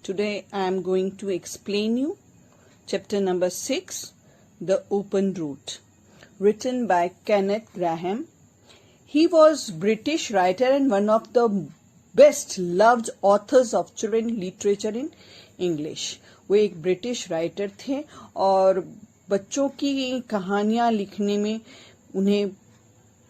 Today I am going to explain you chapter number 6, The Open Route, written by Kenneth Grahame. He was British writer and one of the best loved authors of children literature in English. वो एक British writer थे और बच्चों की कहानियां लिखने में उन्हें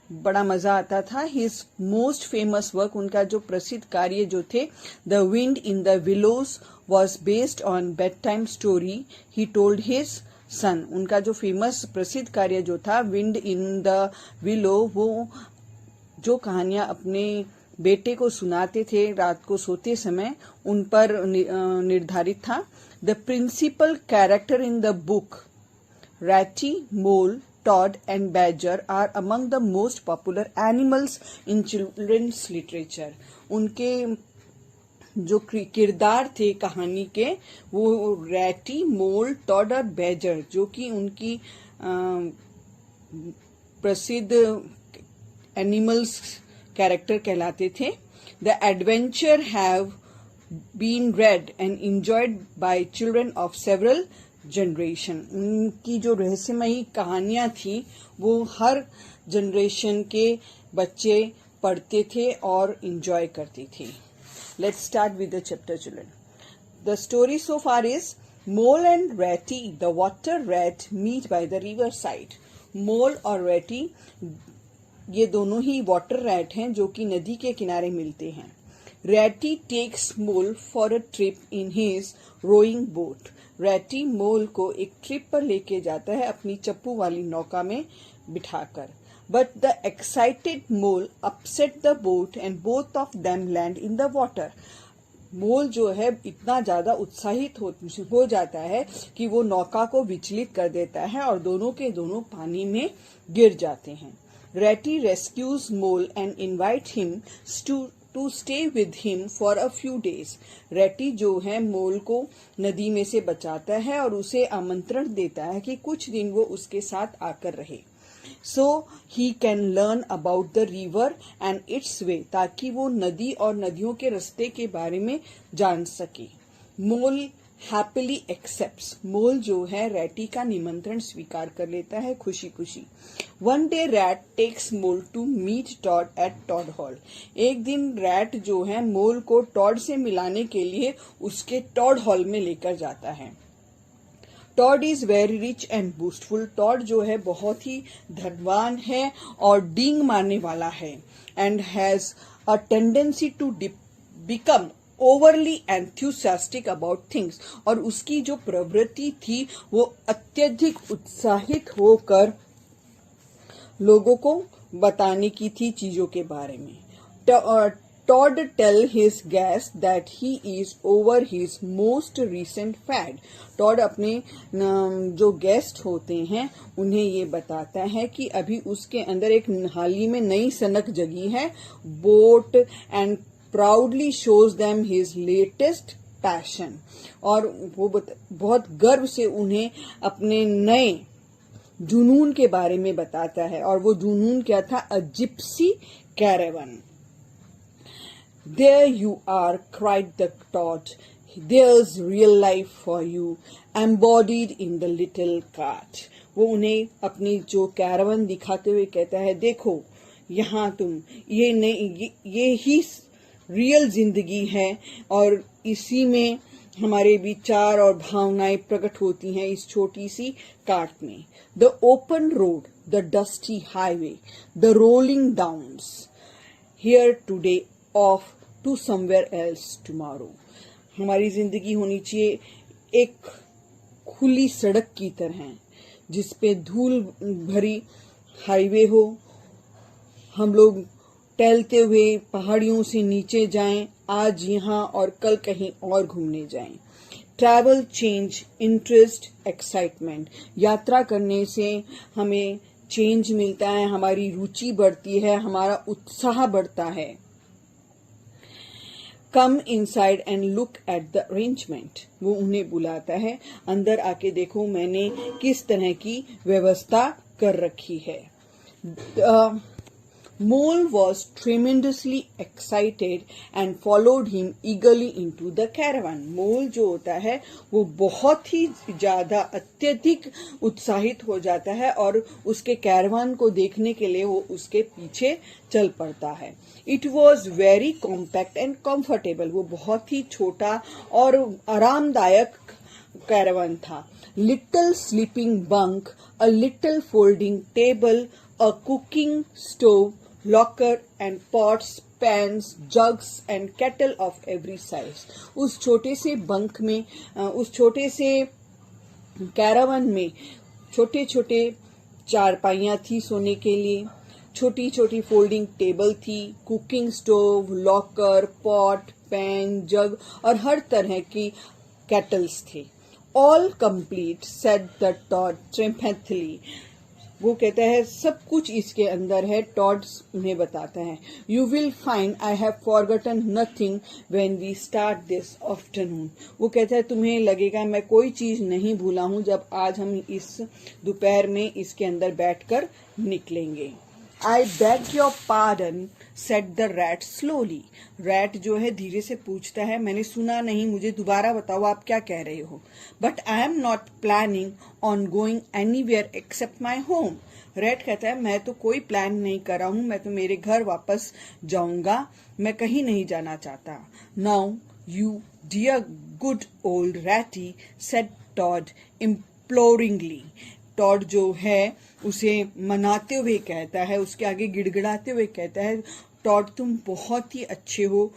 बड़ा मजा आता था. हिज मोस्ट फेमस वर्क, उनका जो प्रसिद्ध कार्य जो थे, the wind in the willows was based on bed time story he told his son. उनका जो फेमस प्रसिद्ध कार्य जो था विंड इन द विलो, वो जो कहानियां अपने बेटे को सुनाते थे रात को सोते समय, उन पर निर्धारित था. The principal character in the book, Ratty, Mole, Toad and Badger are among the most popular animals in children's literature. उनके जो किरदार थे कहानी के, वो रैटी, मोल, टॉड और बैजर, जो कि उनकी प्रसिद्ध एनिमल्स कैरेक्टर कहलाते थे. The adventure have been read and enjoyed by children of several generation. उनकी जो रहस्यमयी कहानियां थी वो हर जनरेशन के बच्चे पढ़ते थे और एंजॉय करते थे. Let's start with the chapter children. The story so far is Mole and Ratty the water rat meet by the riverside. Mole और रैटी ये दोनों ही वाटर रैट हैं जो कि नदी के किनारे मिलते हैं. Ratty takes Mole for a trip in his rowing boat. Ratty Mole को एक ट्रिप पर लेके जाता है अपनी चप्पू वाली नौका में बिठाकर. But the excited Mole upset the boat and both of them land in the water. Mole जो है इतना ज्यादा उत्साहित हो जाता है कि वो नौका को विचलित कर देता है और दोनों के दोनों पानी में गिर जाते हैं. Ratty rescues Mole and invite him to stay with him for a few days. Ratty जो है मोल को नदी में से बचाता है और उसे आमंत्रण देता है कि कुछ दिन वो उसके साथ आकर रहे. So he can learn about the river and its way, ताकि वो नदी और नदियों के रास्ते के बारे में जान सके. मोल हैप्पीली एक्सेप्ट्स. मोल जो है रैटी का निमंत्रण स्वीकार कर लेता है खुशी खुशी. One day Rat takes Mole to meet Toad at Toad Hall. एक दिन रैट जो है मोल को टॉड से मिलाने के लिए उसके टॉड हॉल में लेकर जाता है. Toad is very rich and boastful. Toad जो है बहुत ही धनवान है और डींग मारने वाला है. And has a tendency to become overly enthusiastic about things. और उसकी जो प्रवृत्ति थी वो अत्यधिक उत्साहित होकर लोगों को बताने की थी चीजों के बारे में. Toad tell his guest that he is over his most recent fad. Toad अपने जो गेस्ट होते हैं उन्हें ये बताता है कि अभी उसके अंदर एक हाल ही में नई सनक जगी है. Boat and proudly shows them his latest passion. और वो बहुत गर्व से उन्हें अपने नए जुनून के बारे में बताता है. और वो जुनून क्या था? A gypsy caravan. There you are, cried the Toad. There's real life for you, embodied in the little cart. वो उन्हें अपनी जो कैरावन दिखाते हुए कहता है, देखो यहाँ तुम, ये ही रियल जिंदगी है और इसी में हमारे विचार और भावनाएं प्रकट होती हैं इस छोटी सी कार्ट में. The open road, the dusty highway, the rolling downs, here today off to somewhere else tomorrow. हमारी जिंदगी होनी चाहिए एक खुली सड़क की तरह जिसपे धूल भरी हाईवे हो. हम लोग टहलते हुए पहाड़ियों से नीचे जाएं, आज यहाँ और कल कहीं और घूमने जाएं. Travel, change, interest, excitement. यात्रा करने से हमें चेंज मिलता है, हमारी रुचि बढ़ती है, हमारा उत्साह बढ़ता है. Come inside and look at the arrangement. वो उन्हें बुलाता है, अंदर आके देखो मैंने किस तरह की व्यवस्था कर रखी है. Mole was tremendously excited and followed him eagerly into the caravan. मोल जो होता है वो बहुत ही ज्यादा अत्यधिक उत्साहित हो जाता है और उसके कैरवान को देखने के लिए वो उसके पीछे चल पड़ता है. It was very compact and comfortable. वो बहुत ही छोटा और आरामदायक कैरवान था. Little sleeping bunk, a little folding table, a cooking stove, locker and pots, pans, jugs and kettle of every size. उस छोटे से बंक में, उस छोटे से कैरावन में छोटे छोटे चारपाइयाँ थी सोने के लिए, छोटी छोटी फोल्डिंग टेबल थी, cooking stove, locker, pot, pan, jug और हर तरह की केटल्स थे. All complete, said the Toad triumphantly. वो कहता है सब कुछ इसके अंदर है. टॉड उन्हें बताता है, you will find I have forgotten nothing when we start this afternoon. वो कहता है तुम्हें लगेगा मैं कोई चीज नहीं भूला हूं जब आज हम इस दोपहर में इसके अंदर बैठकर निकलेंगे. I beg your pardon, said the rat slowly. Rat जो है धीरे से पूछता है, मैंने सुना नहीं, मुझे दोबारा बताओ आप क्या कह रहे हो. But I am not planning on going anywhere except my home. Rat कहता है मैं तो कोई प्लान नहीं कर रहा हूं, मैं तो मेरे घर वापस जाऊंगा, मैं कहीं नहीं जाना चाहता. Now you dear good old Ratty, said Toad imploringly. Toad जो है उसे मनाते हुए कहता है, उसके आगे गिड़गिड़ाते हुए कहता है, टॉड तुम बहुत ही अच्छे हो.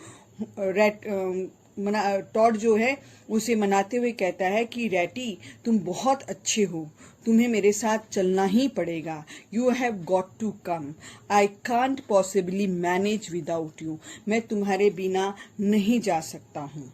टॉड जो है उसे मनाते हुए कहता है कि रैटी तुम बहुत अच्छे हो, तुम्हें मेरे साथ चलना ही पड़ेगा. You have got to come, I can't possibly manage without you. मैं तुम्हारे बिना नहीं जा सकता हूँ.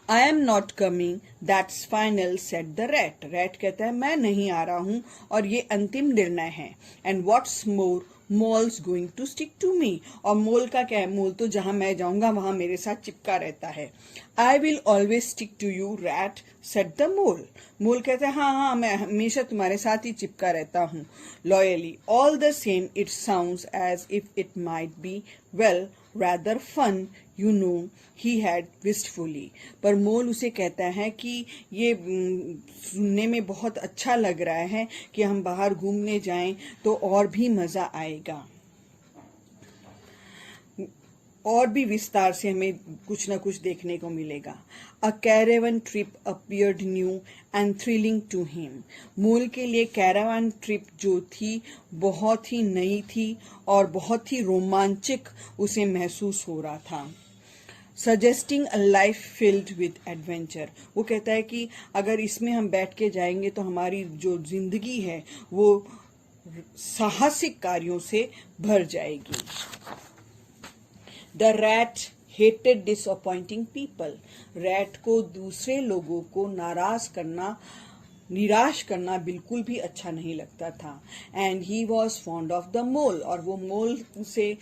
I am not coming, that's final, said the rat. Rat कहता है मैं नहीं आ रहा हूँ और ये अंतिम निर्णय है. And what's more, Mole's going to stick to me. और मोल का क्या है, मोल तो जहाँ मैं जाऊंगा वहां मेरे साथ चिपका रहता है. I will always stick to you, rat, said the mole. मोल कहता है हाँ मैं हमेशा तुम्हारे साथ ही चिपका रहता हूँ. Loyally, all the same, it sounds as if it might be, well, rather fun, you know, he had wistfully. पर मोल उसे कहता है कि ये सुनने में बहुत अच्छा लग रहा है कि हम बाहर घूमने जाएं तो और भी मजा आएगा, और भी विस्तार से हमें कुछ न कुछ देखने को मिलेगा. A caravan trip appeared new and thrilling to him. Mole के लिए कैरावन ट्रिप जो थी बहुत ही नई थी और बहुत ही रोमांचक उसे महसूस हो रहा था. Suggesting a life filled with adventure. वो कहता है कि अगर इसमें हम बैठ के जाएंगे तो हमारी जो जिंदगी है वो साहसिक कार्यों से भर जाएगी. The rat hated disappointing people. Rat को दूसरे लोगों को निराश करना बिल्कुल भी अच्छा नहीं लगता था. And he was fond of the Mole. और वो मोल से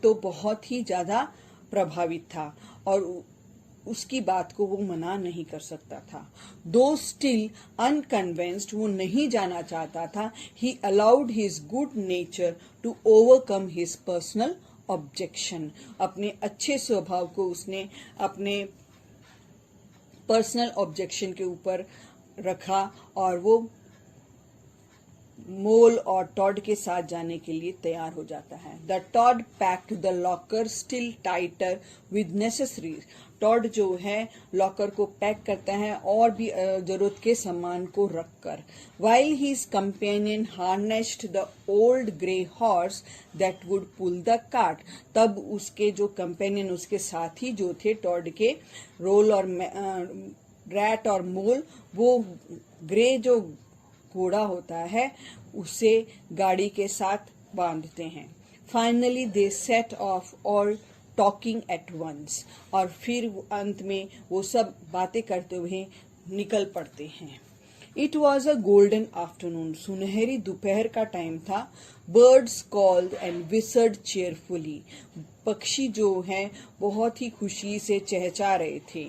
तो बहुत ही ज्यादा प्रभावित था और उसकी बात को वो मना नहीं कर सकता था. दो स्टिल अनकन्विंस्ड, वो नहीं जाना चाहता था. He allowed his good nature to overcome his personal objection. अपने अच्छे स्वभाव को उसने अपने पर्सनल ऑब्जेक्शन के ऊपर रखा और वो मोल और टॉड के साथ जाने के लिए तैयार हो जाता है. The Toad packed the locker still tighter with necessaries. Toad जो है लॉकर को पैक करता है और भी जरूरत के सामान को रखकर. While his companion harnessed the old grey horse that would pull the cart. तब उसके जो कंपेनियन, उसके साथी जो थे टॉड के, रोल और रैट और मोल, वो ग्रे जो घोड़ा होता है उसे गाड़ी के साथ बांधते हैं. Finally they set off all talking at once. और फिर अंत में वो सब बातें करते हुए निकल पड़ते हैं. It was a golden afternoon. सुनहरी दोपहर का टाइम था. Birds called and whistled cheerfully. पक्षी जो हैं बहुत ही खुशी से चहचहा रहे थे.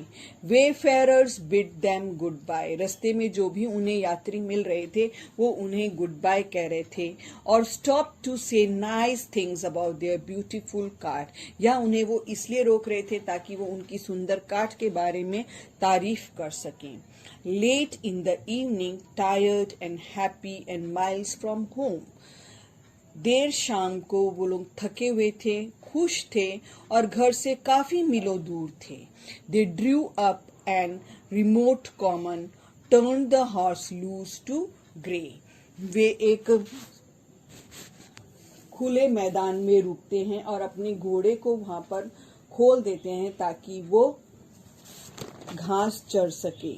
Wayfarers bid them goodbye. रास्ते में जो भी उन्हें यात्री मिल रहे थे वो उन्हें गुड बाय कह रहे थे. और stop to say nice things about their beautiful cart. या उन्हें वो इसलिए रोक रहे थे ताकि वो उनकी सुंदर कार्ट के बारे में तारीफ कर सकें. Late in the evening, tired and happy and miles from home. देर शाम को वो लोग थके हुए थे, खुश थे और घर से काफी मीलों दूर थे. They drew up an remote common, turned the horse loose to gray. वे एक खुले मैदान में रुकते हैं और अपने घोड़े को वहां पर खोल देते हैं ताकि वो घास चर सके.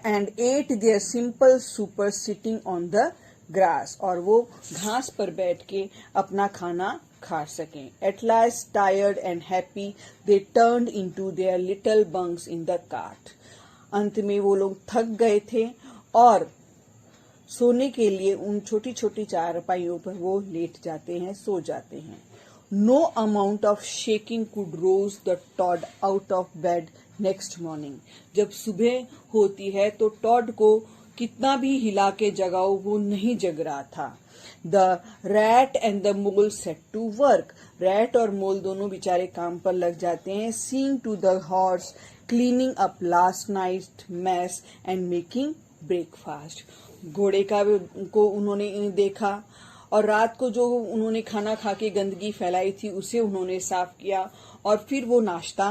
And ate their simple supper sitting on the grass. और वो घास पर बैठ के अपना खाना खा सकें. At last, tired and happy, they turned into their little bunks in the cart. अंत में वो लोग थक गए थे और सोने के लिए उन छोटी छोटी चारपाइयों पर वो लेट जाते हैं, सो जाते हैं. No amount of shaking could rouse the Todd out of bed next morning. जब सुबह होती है तो टॉड को कितना भी हिला के जगाओ वो नहीं जग रहा था. The rat and the mole set to work. Rat और मोल दोनों बेचारे काम पर लग जाते हैं. Seeing to the horse, cleaning up last night's mess and making breakfast. घोड़े को उन्होंने देखा और रात को जो उन्होंने खाना खा के गंदगी फैलाई थी उसे उन्होंने साफ किया और फिर वो नाश्ता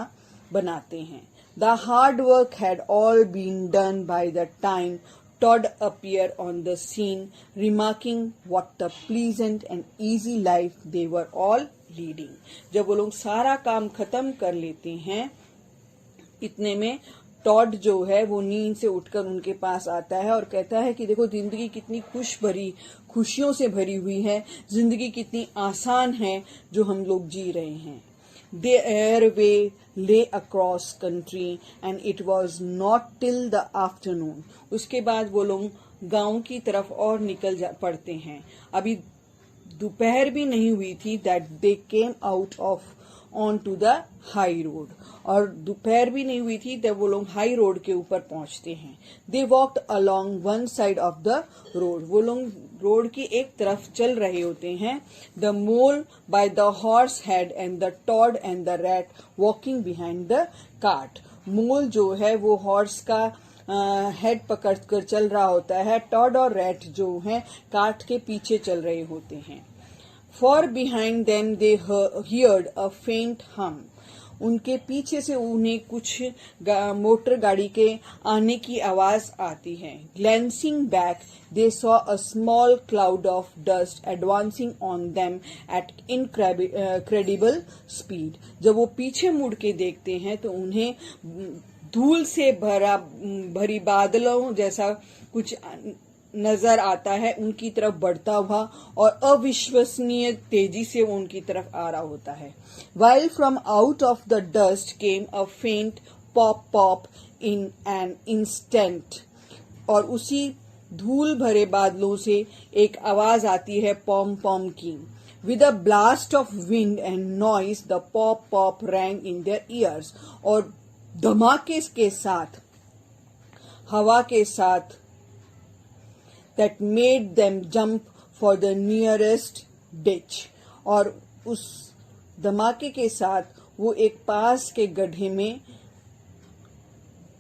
बनाते हैं. The hard work had all been done by the time Todd appeared on the scene, remarking what a pleasant and easy life they were all leading. जब वो लोग सारा काम खत्म कर लेते हैं इतने में टॉड जो है वो नींद से उठकर उनके पास आता है और कहता है कि देखो जिंदगी कितनी खुशियों से भरी हुई है, जिंदगी कितनी आसान है जो हम लोग जी रहे हैं. Their way lay across country and it was not till the afternoon. उसके बाद वो लोग गांव की तरफ और निकल पड़ते हैं. अभी दोपहर भी नहीं हुई थी that they came out of onto the high road. और दोपहर भी नहीं हुई थी तब वो लोग हाई रोड के ऊपर पहुंचते हैं. They walked along one side of the road. वो लोग रोड की एक तरफ चल रहे होते हैं. The mole by the horse head and the Todd and the rat walking behind the cart. मोल जो है वो हॉर्स का हेड पकड़कर चल रहा होता है. टॉड और रैट जो हैं कार्ट के पीछे चल रहे होते हैं. For behind them they heard a faint hum. उनके पीछे से उन्हें कुछ मोटर गाड़ी के आने की आवाज आती है. Glancing back, they saw a small cloud of dust advancing on them at incredible speed. जब वो पीछे मुड़ के देखते हैं तो उन्हें धूल से भरी बादलों जैसा कुछ नजर आता है उनकी तरफ बढ़ता हुआ और अविश्वसनीय तेजी से वो उनकी तरफ आ रहा होता है. While from out of the dust came a faint pop in an instant. और उसी धूल भरे बादलों से एक आवाज आती है पॉम पॉम की. With a blast of wind and noise, the pop rang in their ears. और धमाके के साथ, हवा के साथ, that made them jump for the nearest ditch. और उस धमाके के साथ वो एक पास के गड्ढे में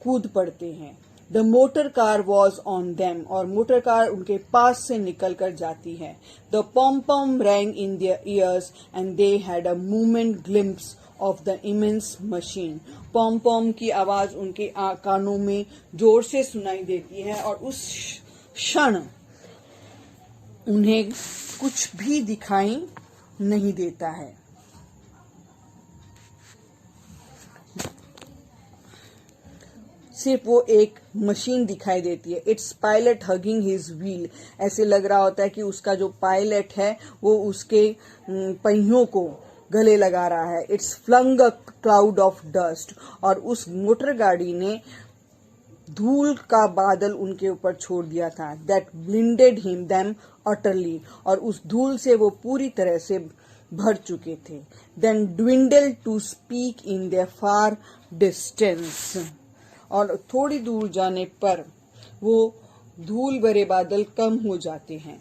कूद पड़ते हैं. The motor car was on them. और मोटर कार उनके पास से निकल कर जाती है. The pom-pom rang in their ears and they had a moment glimpse of the immense machine. pom-pom की आवाज उनके कानों में जोर से सुनाई देती है और उस क्षण उन्हें कुछ भी दिखाई नहीं देता है. सिर्फ वो एक मशीन दिखाई देती है. It's pilot hugging his wheel. ऐसे लग रहा होता है कि उसका जो पायलट है वो उसके पहियों को गले लगा रहा है. It's flung a cloud of dust. और उस मोटर गाड़ी ने धूल का बादल उनके ऊपर छोड़ दिया था। दैट ब्लिंडेड हिम देम अटरली, और उस धूल से वो पूरी तरह से भर चुके थे। Then dwindle to speak in the far distance, और थोड़ी दूर जाने पर वो धूल भरे बादल कम हो जाते हैं।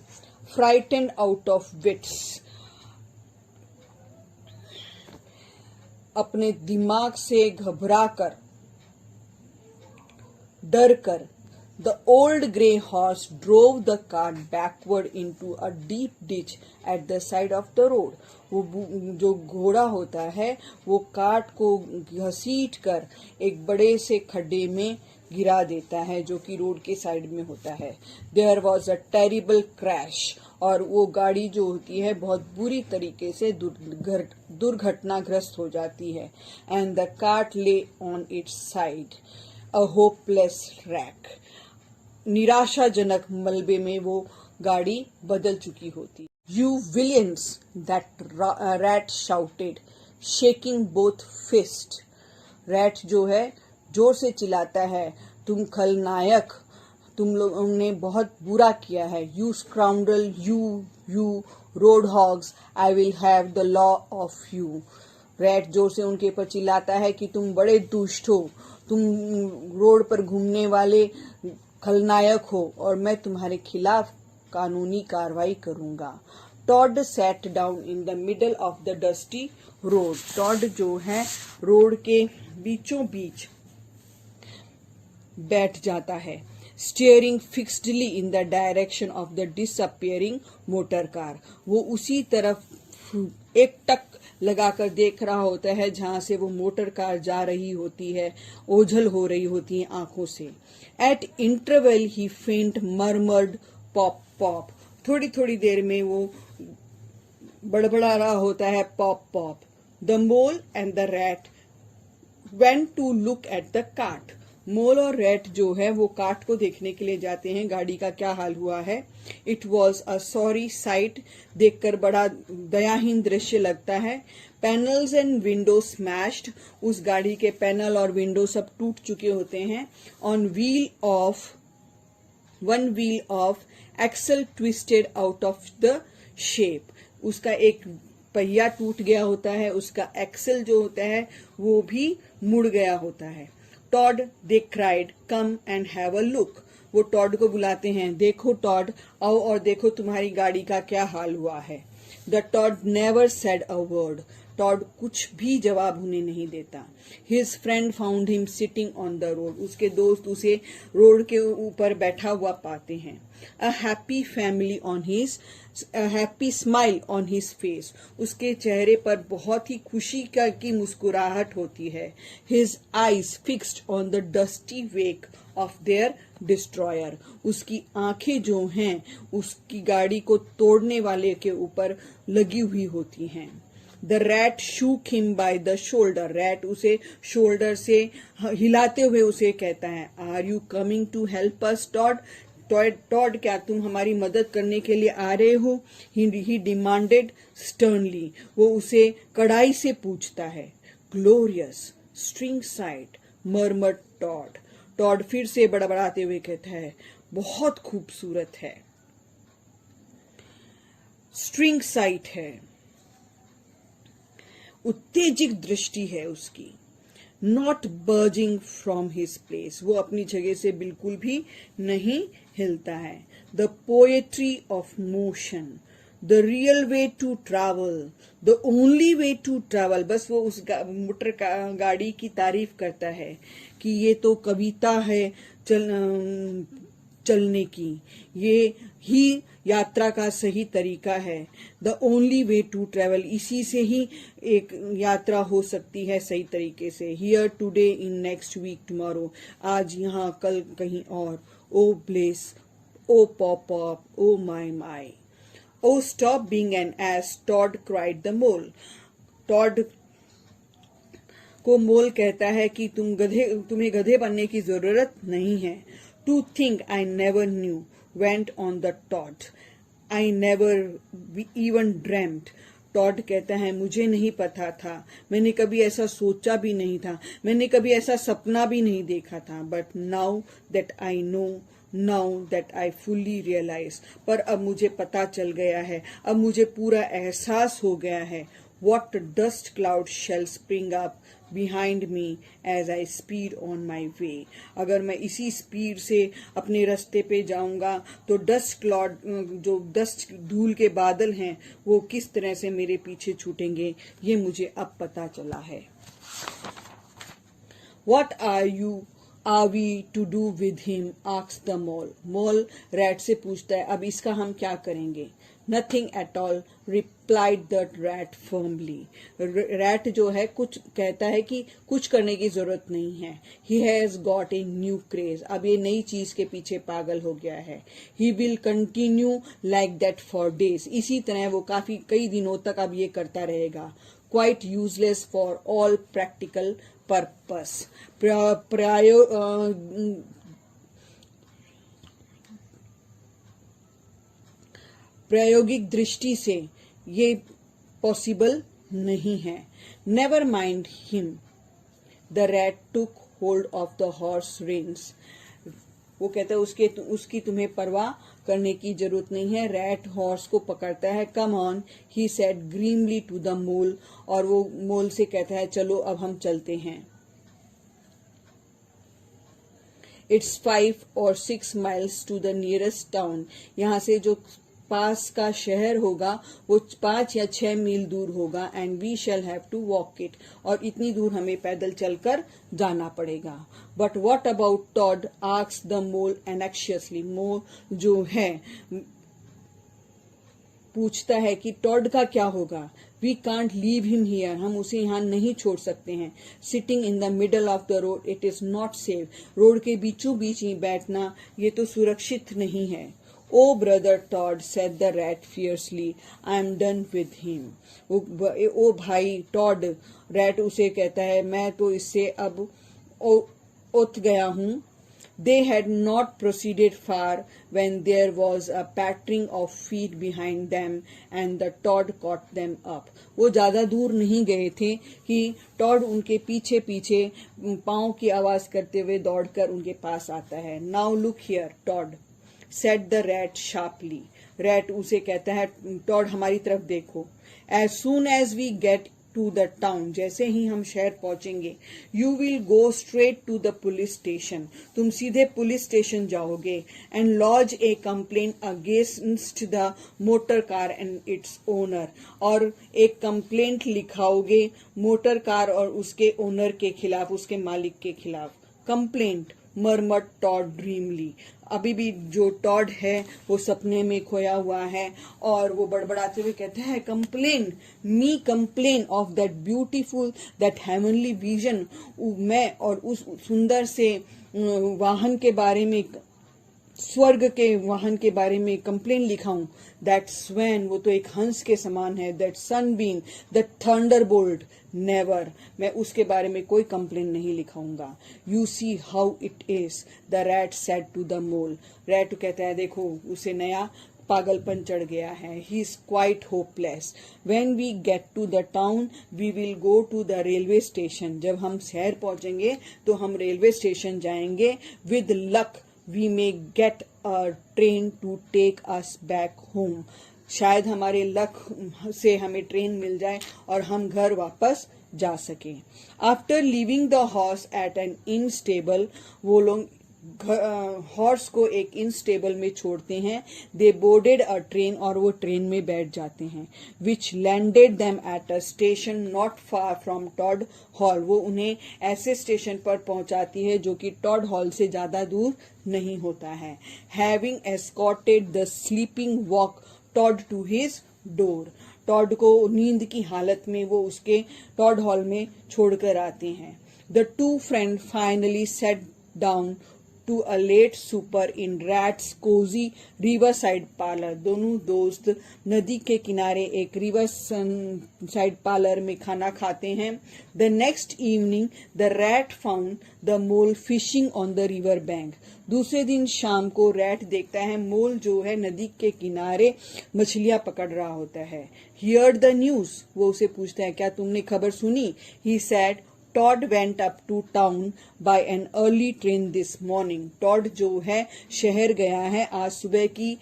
फ्राइटेंड आउट ऑफ विट्स, अपने दिमाग से घबराकर, डर कर, the old grey horse drove the cart backward into a deep ditch at the side of the road. वो जो घोड़ा होता है वो कार्ट को घसीट कर एक बड़े से खड्डे में गिरा देता है जो कि रोड के साइड में होता है। There was a terrible crash, और वो गाड़ी जो होती है बहुत बुरी तरीके से दुर्घटनाग्रस्त हो जाती है। And the cart lay on its side a hopeless wreck, निराशाजनक मलबे में वो गाड़ी बदल चुकी होती। You villains, that Rat shouted, shaking both fist. Rat जो है जोर से चिल्लाता है, तुम खलनायक, तुम लोगों ने बहुत बुरा किया है। You scoundrel, you road hogs, I will have the law of you. Rat जोर से उनके ऊपर चिल्लाता है कि तुम बड़े दुष्ट हो, तुम रोड पर घूमने वाले खलनायक हो, और मैं तुम्हारे खिलाफ कानूनी कार्रवाई करूंगा। Toad sat down in the middle of the dusty road. Toad जो है रोड के बीचों बीच बैठ जाता है। Staring fixedly in the direction of the disappearing motor car, वो उसी तरफ एक टक लगाकर देख रहा होता है जहां से वो मोटर कार जा रही होती है, ओझल हो रही होती है आंखों से। एट इंटरवल ही फेंट मर्मर्ड पॉप पॉप, थोड़ी थोड़ी देर में वो बड़बड़ा रहा होता है pop pop. The Mole and the Rat went to look at the cart. Mole और रैट जो है वो कार्ट को देखने के लिए जाते हैं, गाड़ी का क्या हाल हुआ है। It was a sorry site, देखकर बड़ा दयाहीन दृश्य लगता है। पैनल्स एंड विंडो स्मैश्ड, उस गाड़ी के पैनल और विंडो सब टूट चुके होते हैं। On one wheel off axle twisted out of the shape, उसका एक पहिया टूट गया होता है, उसका एक्सल जो होता है वो भी मुड़ गया होता है। Toad, they cried, come and have a look, वो टॉड को बुलाते हैं, देखो टॉड, आओ और देखो तुम्हारी गाड़ी का क्या हाल हुआ है। The Toad never said a word, Toad कुछ भी जवाब उन्हें नहीं देता। His friend found him sitting on the road, उसके दोस्त उसे रोड के ऊपर बैठा हुआ पाते हैं। A happy family on his, a happy smile on his face, उसके चेहरे पर बहुत ही खुशी की मुस्कुराहट होती है। His eyes fixed on the dusty wake of their destroyer, उसकी आंखें जो हैं उसकी गाड़ी को तोड़ने वाले के ऊपर लगी हुई होती हैं। The Rat shook him by the shoulder, Rat उसे शोल्डर से हिलाते हुए उसे कहता है, are you coming to help us Toad, Toad क्या तुम हमारी मदद करने के लिए आ रहे हो। ही डिमांडेड स्टर्नली, वो उसे कड़ाई से पूछता है। Glorious stirring sight murmured Toad, Toad फिर से बड़बड़ाते हुए कहता है, बहुत खूबसूरत है, स्ट्रिंग साइट है, उत्तेजित दृष्टि है उसकी। Not budging from his place, वो अपनी जगह से बिल्कुल भी नहीं हिलता है। The poetry of motion, the real way to travel, the only way to travel, बस वो उस मोटर गाड़ी की तारीफ करता है कि ये तो कविता है चलने की, ये ही यात्रा का सही तरीका है। The only way to travel, इसी से ही एक यात्रा हो सकती है सही तरीके से। Here today in next week tomorrow, आज यहाँ कल कहीं और। Oh bliss, oh pop pop, oh my my, oh stop being an ass, Toad cried the Mole, Toad को मोल कहता है कि तुम्हें गधे बनने की जरूरत नहीं है। To think I never knew, went on the Todd, I never even dreamt, Toad कहता है मुझे नहीं पता था, मैंने कभी ऐसा सोचा भी नहीं था, मैंने कभी ऐसा सपना भी नहीं देखा था। But now that I know, now that I fully realise, पर अब मुझे पता चल गया है, अब मुझे पूरा एहसास हो गया है। What dust cloud shall spring up behind me as I speed on my way। अगर मैं इसी स्पीड से अपने रास्ते पे जाऊंगा तो डस्ट क्लाउड, जो डस्ट धूल के बादल हैं, वो किस तरह से मेरे पीछे छूटेंगे, ये मुझे अब पता चला है। What are we to do with him? asks the mole। Mole rat से पूछता है अब इसका हम क्या करेंगे। Nothing at all, replied the rat firmly। Rat जो है कुछ कहता है कि कुछ करने की जरूरत नहीं है। He has got a new craze, अब ये नई चीज के पीछे पागल हो गया है। He will continue like that for days, इसी तरह वो कई दिनों तक अब ये करता रहेगा। Quite useless for all practical purpose। प्रायोगिक दृष्टि से ये पॉसिबल नहीं है। Never mind him, the Rat took hold of the horse reins. वो कहता है उसकी तुम्हें परवाह करने की जरूरत नहीं है। रैट हॉर्स को पकड़ता है। Come on, he said grimly to the Mole, और वो मोल से कहता है चलो अब हम चलते हैं। It's 5 or 6 miles to the nearest town। यहाँ से जो पास का शहर होगा वो 5 या 6 मील दूर होगा। And we shall have to walk it, और इतनी दूर हमें पैदल चलकर जाना पड़ेगा। But what about Toad, asked the Mole anxiously. Mole जो है पूछता है कि टॉड का क्या होगा। We can't leave him here, हम उसे यहाँ नहीं छोड़ सकते हैं। Sitting in the middle of the road, it is not safe. Road के बीचों बीच ही बैठना ये तो सुरक्षित नहीं है। Oh brother Toad, said the Rat fiercely, I am done with him. ओ भाई टॉड, रैट उसे कहता है मैं तो इससे अब उठ गया हूँ। They had not proceeded far when there was a pattering of feet behind them and the Todd caught them up। वो ज्यादा दूर नहीं गए थे कि टॉड उनके पीछे पीछे पाँव की आवाज करते हुए दौड़कर उनके पास आता है। Now look here, Todd, said the rat sharply। Rat उसे कहता है टॉड हमारी तरफ देखो। As soon as we get to the town, जैसे ही हम शहर पहुंचेंगे, you will go straight to the police station, तुम सीधे पुलिस स्टेशन जाओगे। and lodge a complaint against the motor car and its owner, और एक कंप्लेंट लिखाओगे मोटर कार और उसके ओनर के खिलाफ, उसके मालिक के खिलाफ। Complaint, murmured Toad dreamily. अभी भी जो टॉड है वो सपने में खोया हुआ है और वो बड़बड़ाते हुए कहते हैं complain me, complain of that beautiful, that heavenly vision. मैं और उस सुंदर से वाहन के बारे में, स्वर्ग के वाहन के बारे में कंप्लेन लिखाऊं। दैट स्वैन, वो तो एक हंस के समान है। That sunbeam, that thunderbolt, never, मैं उसके बारे में कोई कंप्लेन नहीं लिखाऊंगा। You see how it is, the Rat said to the Mole. Rat कहता है देखो उसे नया पागलपन चढ़ गया है। He is quite hopeless. When we get to the town we will go to the railway station. जब हम शहर पहुंचेंगे तो हम रेलवे स्टेशन जाएंगे। With luck we may get a train to take us back home। शायद हमारे luck से हमें ट्रेन मिल जाए और हम घर वापस जा सके। After leaving the horse at an inn stable, वो लोग हॉर्स को एक इन स्टेबल में छोड़ते हैं। दे बोर्डेड अ ट्रेन, और वो ट्रेन में बैठ जाते हैं। Which landed them at a station not far from Toad Hall, वो उन्हें ऐसे स्टेशन पर पहुंचाती है जो कि टॉड हॉल से ज्यादा दूर नहीं होता है। Having escorted the sleeping walk Toad to his door, Toad को नींद की हालत में वो उसके टॉड हॉल में छोड़कर आते हैं। The two friend finally set down to a late supper in Rat's cozy riverside parlor. दोनों दोस्त नदी के किनारे एक रिवर साइड पार्लर में खाना खाते हैं. The next evening, the rat found the mole fishing on the river bank. दूसरे दिन शाम को रैट देखता है मोल जो है नदी के किनारे मछलियां पकड़ रहा होता है. Heard the news? वो उसे पूछता है क्या तुमने खबर सुनी? He said, Todd went up to town by an early train this morning. Todd जो है शहर गया है आज सुबह की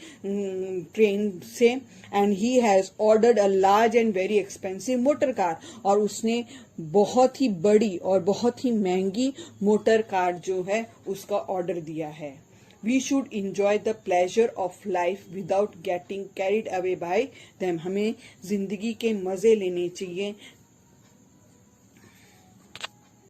ट्रेन से. And he has ordered a large and very expensive motor car. और उसने बहुत ही बड़ी और बहुत ही महंगी मोटर कार जो है उसका ऑर्डर दिया है. We should enjoy the pleasure of life without getting carried away by them. हमें जिंदगी के मजे लेने चाहिए